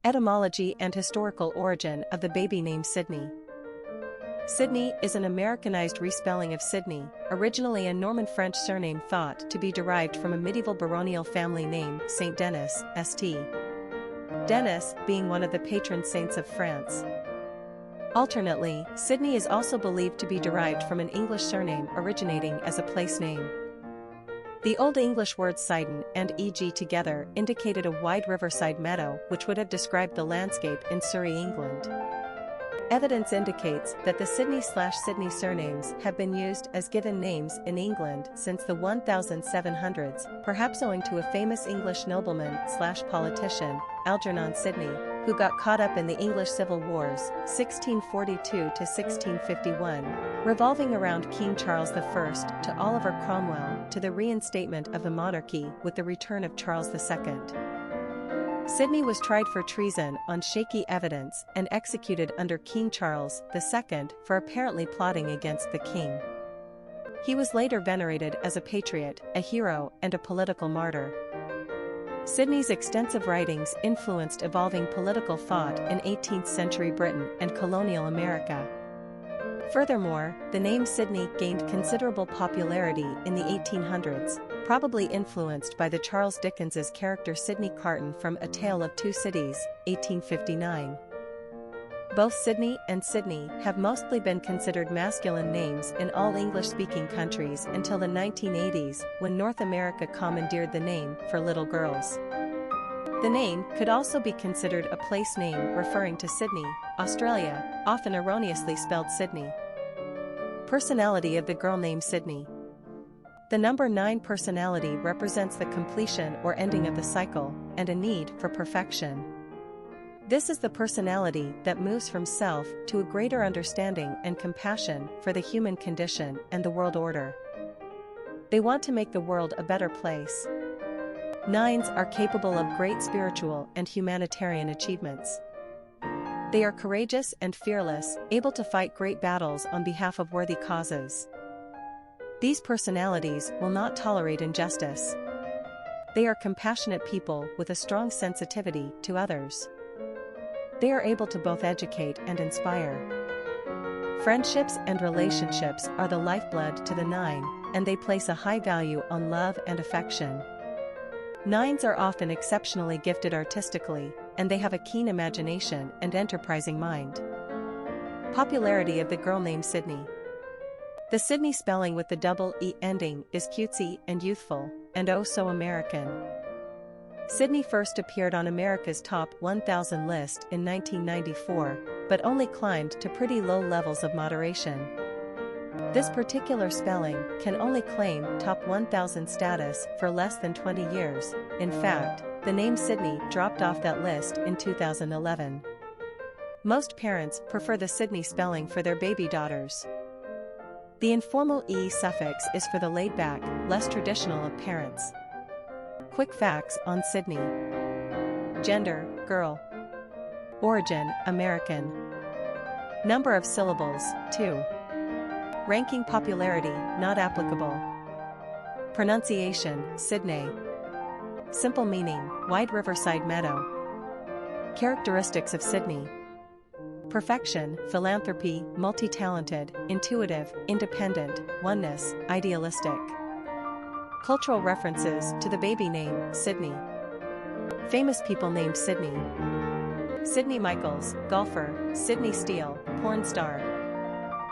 Etymology and historical origin of the baby name Sydney. Sydney is an Americanized respelling of Sydney, originally a Norman French surname thought to be derived from a medieval baronial family name Saint-Denis, St. Denis being one of the patron saints of France. Alternately, Sydney is also believed to be derived from an English surname originating as a place name. The Old English words Sidon and eg together indicated a wide riverside meadow which would have described the landscape in Surrey, England. Evidence indicates that the Sydney/Sydney surnames have been used as given names in England since the 1700s, perhaps owing to a famous English nobleman/politician, Algernon Sidney, who got caught up in the English Civil Wars, 1642 to 1651, revolving around King Charles I to Oliver Cromwell to the reinstatement of the monarchy with the return of Charles II. Sidney was tried for treason on shaky evidence and executed under King Charles II for apparently plotting against the king. He was later venerated as a patriot, a hero, and a political martyr. Sidney's extensive writings influenced evolving political thought in 18th-century Britain and colonial America. Furthermore, the name Sydney gained considerable popularity in the 1800s, probably influenced by the Charles Dickens's character Sydney Carton from A Tale of Two Cities, 1859. Both Sydney and Sydney have mostly been considered masculine names in all English-speaking countries until the 1980s, when North America commandeered the name for little girls. The name could also be considered a place name referring to Sydney, Australia, often erroneously spelled Sydney. Personality of the girl named Sydney. The number 9 personality represents the completion or ending of the cycle, and a need for perfection. This is the personality that moves from self to a greater understanding and compassion for the human condition and the world order. They want to make the world a better place. 9s are capable of great spiritual and humanitarian achievements. They are courageous and fearless, able to fight great battles on behalf of worthy causes. These personalities will not tolerate injustice. They are compassionate people with a strong sensitivity to others. They are able to both educate and inspire. Friendships and relationships are the lifeblood to the 9, and they place a high value on love and affection. 9s are often exceptionally gifted artistically, and they have a keen imagination and enterprising mind. Popularity of the girl named Sydney. The Sydney spelling with the double E ending is cutesy and youthful, and oh so American. Sydney first appeared on America's Top 1000 list in 1994, but only climbed to pretty low levels of moderation. This particular spelling can only claim Top 1000 status for less than 20 years. In fact, the name Sydney dropped off that list in 2011. Most parents prefer the Sydney spelling for their baby daughters. The informal E suffix is for the laid-back, less traditional of parents. Quick facts on Sydney. Gender, girl. Origin, American. Number of syllables, 2. Ranking popularity, not applicable. Pronunciation, Sydney. Simple meaning, wide riverside meadow. Characteristics of Sydney. Perfection, philanthropy, multi-talented, intuitive, independent, oneness, idealistic. Cultural references to the baby name, Sydney. Famous people named Sydney. Sydnee Michaels, golfer, Sydney Steele, porn star.